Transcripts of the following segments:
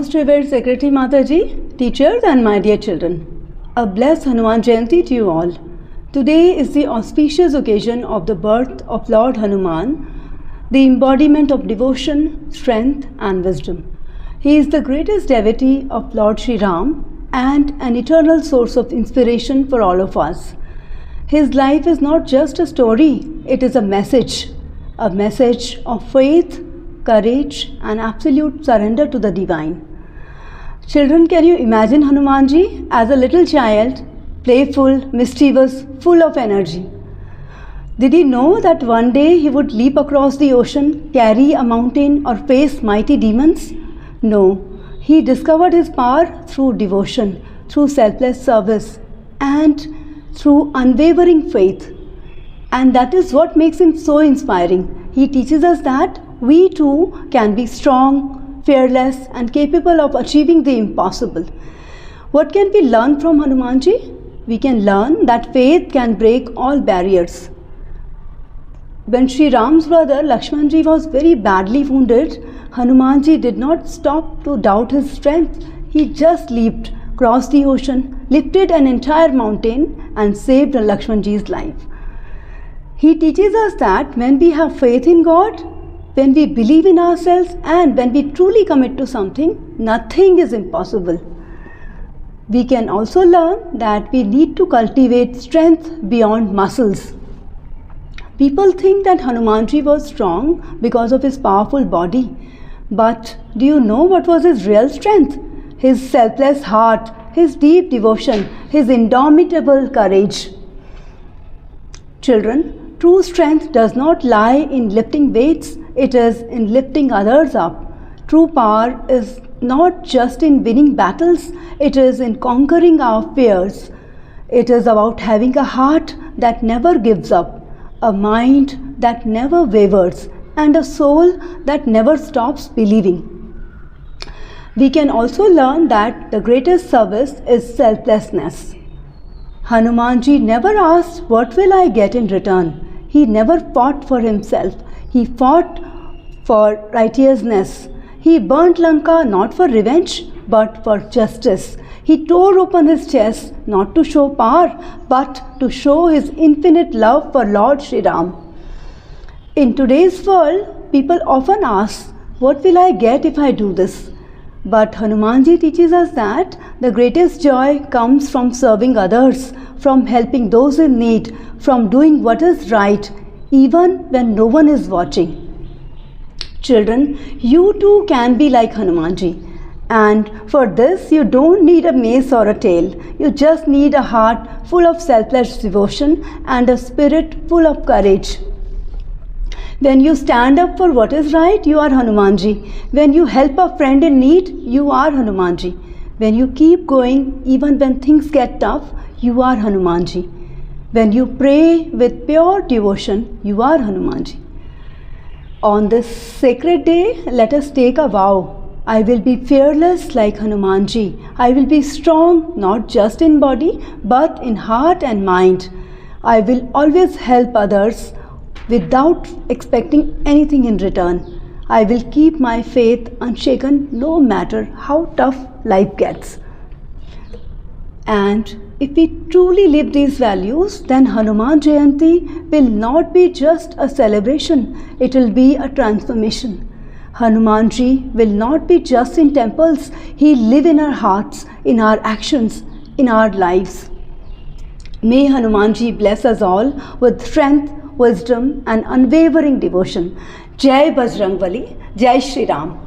Most revered Secretary Mataji, teachers and my dear children, a blessed Hanuman Jayanti to you all. Today is the auspicious occasion of the birth of Lord Hanuman, the embodiment of devotion, strength and wisdom. He is the greatest devotee of Lord Shri Ram and an eternal source of inspiration for all of us. His life is not just a story, it is a message of faith, courage and absolute surrender to the divine. Children, can you imagine Hanumanji as a little child, playful, mischievous, full of energy? Did he know that one day he would leap across the ocean, carry a mountain or face mighty demons? No, he discovered his power through devotion, through selfless service and through unwavering faith. And that is what makes him so inspiring. He teaches us that we too can be strong, fearless and capable of achieving the impossible. What can we learn from Hanumanji? We can learn that faith can break all barriers. When Shri Ram's brother Lakshmanji was very badly wounded, Hanumanji did not stop to doubt his strength. He just leaped, crossed the ocean, lifted an entire mountain and saved Lakshmanji's life. He teaches us that when we have faith in God, when we believe in ourselves and when we truly commit to something, nothing is impossible. We can also learn that we need to cultivate strength beyond muscles. People think that Hanumanji was strong because of his powerful body. But do you know what was his real strength? His selfless heart, his deep devotion, his indomitable courage. Children, true strength does not lie in lifting weights, it is in lifting others up. True power is not just in winning battles, it is in conquering our fears. It is about having a heart that never gives up, a mind that never wavers, and a soul that never stops believing. We can also learn that the greatest service is selflessness. Hanumanji never asked, "What will I get in return?" He never fought for himself. He fought for righteousness. He burnt Lanka not for revenge, but for justice. He tore open his chest not to show power, but to show his infinite love for Lord Shri Ram. In today's world, people often ask, "What will I get if I do this?" But Hanumanji teaches us that the greatest joy comes from serving others, from helping those in need, from doing what is right, even when no one is watching. Children, you too can be like Hanumanji. And for this, you don't need a mace or a tail. You just need a heart full of selfless devotion and a spirit full of courage. When you stand up for what is right, you are Hanumanji. When you help a friend in need, you are Hanumanji. When you keep going, even when things get tough, you are Hanumanji. When you pray with pure devotion, you are Hanumanji. On this sacred day, let us take a vow. I will be fearless like Hanumanji. I will be strong not just in body but in heart and mind. I will always help others without expecting anything in return. I will keep my faith unshaken no matter how tough life gets. And if we truly live these values, then Hanuman Jayanti will not be just a celebration, it will be a transformation. Hanumanji will not be just in temples, he live in our hearts, in our actions, in our lives. May Hanumanji bless us all with strength, wisdom and unwavering devotion. Jai Bajrangbali, Jai Shri Ram.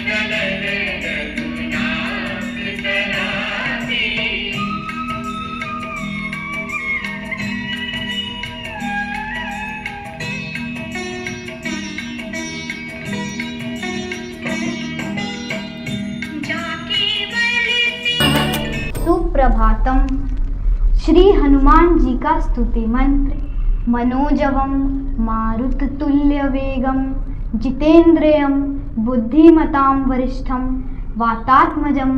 Kala स्वागतम। श्री हनुमान जी का स्तुति मंत्र। मनोजवम मारुततुल्य वेगम जितेन्द्रियम बुद्धिमतां वरिष्ठम वातात्मजं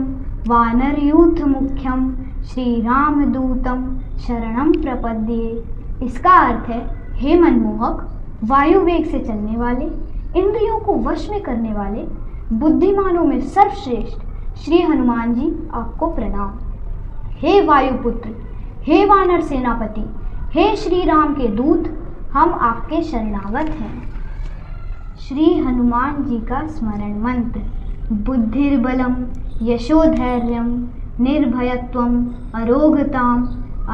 वानरयूथ मुख्यम श्री रामदूतम शरणम प्रपद्ये। इसका अर्थ है, हे मनमोहक, वायु वेग से चलने वाले, इंद्रियों को वश में करने वाले, बुद्धिमानों में सर्वश्रेष्ठ श्री हनुमान जी आपको प्रणाम। हे वायुपुत्र, हे वानर सेनापति, हे श्री राम के दूत, हम आपके शरणागत हैं। श्री हनुमान जी का स्मरण मंत्र। बुद्धिर्बलम यशोधैर्यम निर्भयत्वम अरोगताम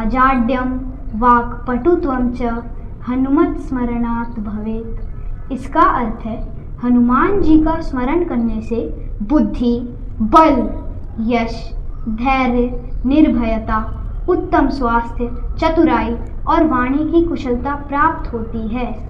अजाड्यम वाक्पटुत्वम च हनुमत स्मरणात् भवेत्। इसका अर्थ है, हनुमान जी का स्मरण करने से बुद्धि, बल, यश, धैर्य, निर्भयता, उत्तम स्वास्थ्य, चतुराई और वाणी की कुशलता प्राप्त होती है।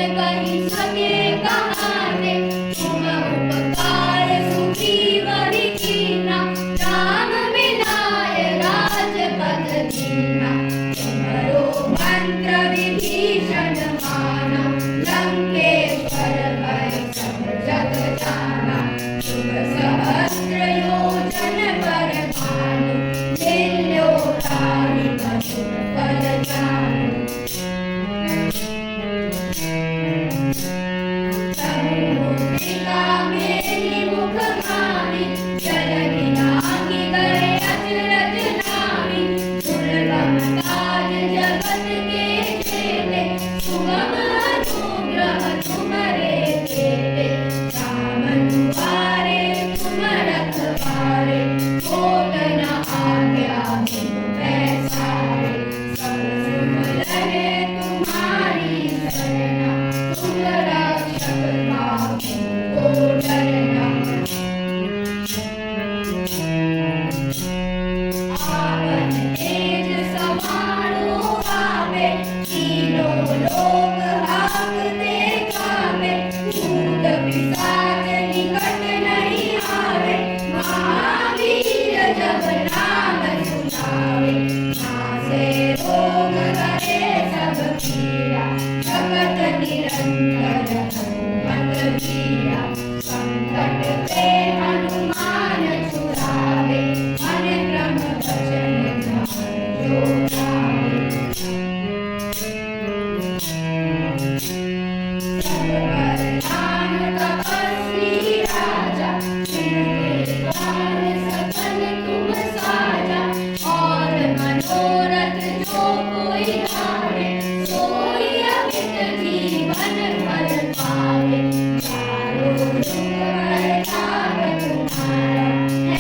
कहीं सके कहाने तुम वीरा, संकट ते हनुमान छुड़ावे, मन क्रम वचन ध्यान जो लावे। सर्वर राम तपस्वी राजा, जिनके द्वार सकल तुम साजा, और मनोरथ जो कोई लावे, सोई अमित जीवन फल पावे। चारों जुग प्रताप तुम्हारा,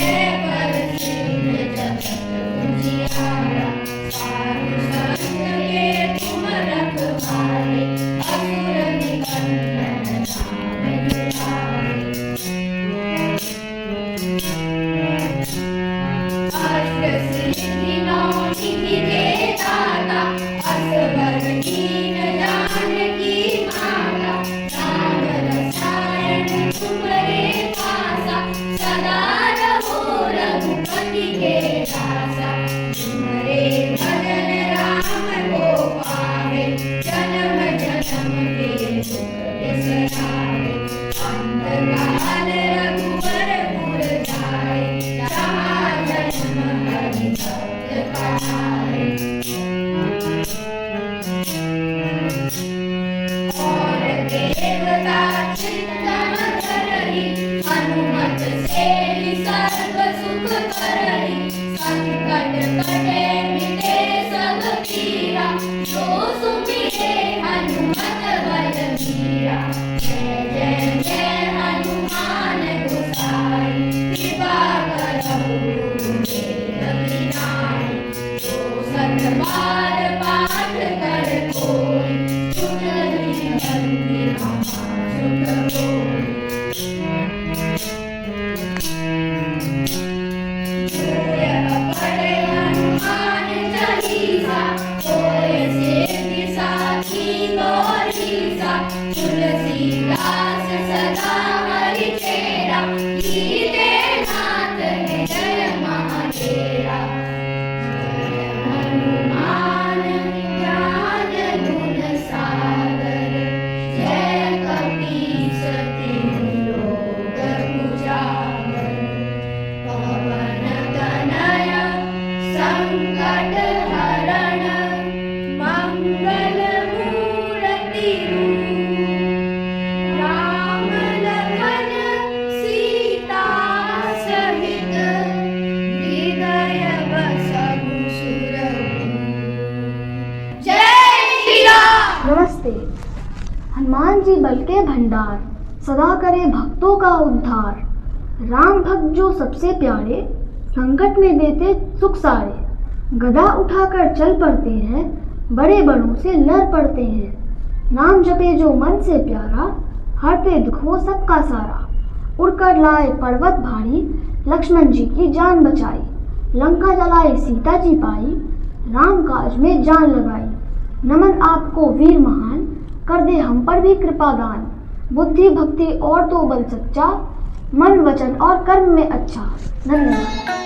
है प्रसिद्ध जगत उजियारा। साधु संत के तुम रखवाले, असुर निकंदन राम दुलारे। अष्ट सिद्धि नौ निधि के दाता, असबर दीन जानकी माता। राम रसायन तुम्हारे पासा, सदा रहो रघुपति के दासा। तुम्हारे भजन राम को पावे, जन्म जन्म के दुख बिसरावे। अंतकाल रघुवर पुर जाए, जहाँ जन्म हरि भक्त कहाए। और देवता चित्तन धरहि, हनुमत से सर्व सुख करहि। संकट कटे मिटे सब पीरा, जो सुमिरे हनुमत बलबीरा। जय जय जय हनुमान गोसाई, कृपा करहु गुरुदेव की नाई। जो सत बार पाठ कर कोई, छूट नहीं बंदी महा सुख होई। जो यह पढ़े हनुमान चालीसा, होय सिद्धि साखी गौरीसा। तुलसीदास सदा हरि चेरा, लीजे नाथ हृदय महाडेरा। जय हनुमान ज्ञान गुण सागर, जय कपीस तिहु लोक उजागर। पवन तनय संकट हरण, मंगल मूर्ति रूप। राम लखन सीता सहित, हृदय बसहु सुरभूप। जय श्री राम। नमस्ते। हनुमान जी बल के भंडार, सदा करे भक्तों का उद्धार। राम भक्त जो सबसे प्यारे, संकट में देते सुख सारे। गदा उठाकर चल पड़ते हैं, बड़े बड़ों से लड़ पड़ते हैं। नाम जपे जो मन से प्यारा, हरते दुख हो सबका सारा। उड़कर लाए पर्वत भारी, लक्ष्मण जी की जान बचाई। लंका जलाई सीता जी पाई, राम काज में जान लगाई। नमन आपको वीर महान, कर दे हम पर भी कृपा दान। बुद्धि भक्ति और तो बल सच्चा, मन वचन और कर्म में अच्छा। धन्यवाद।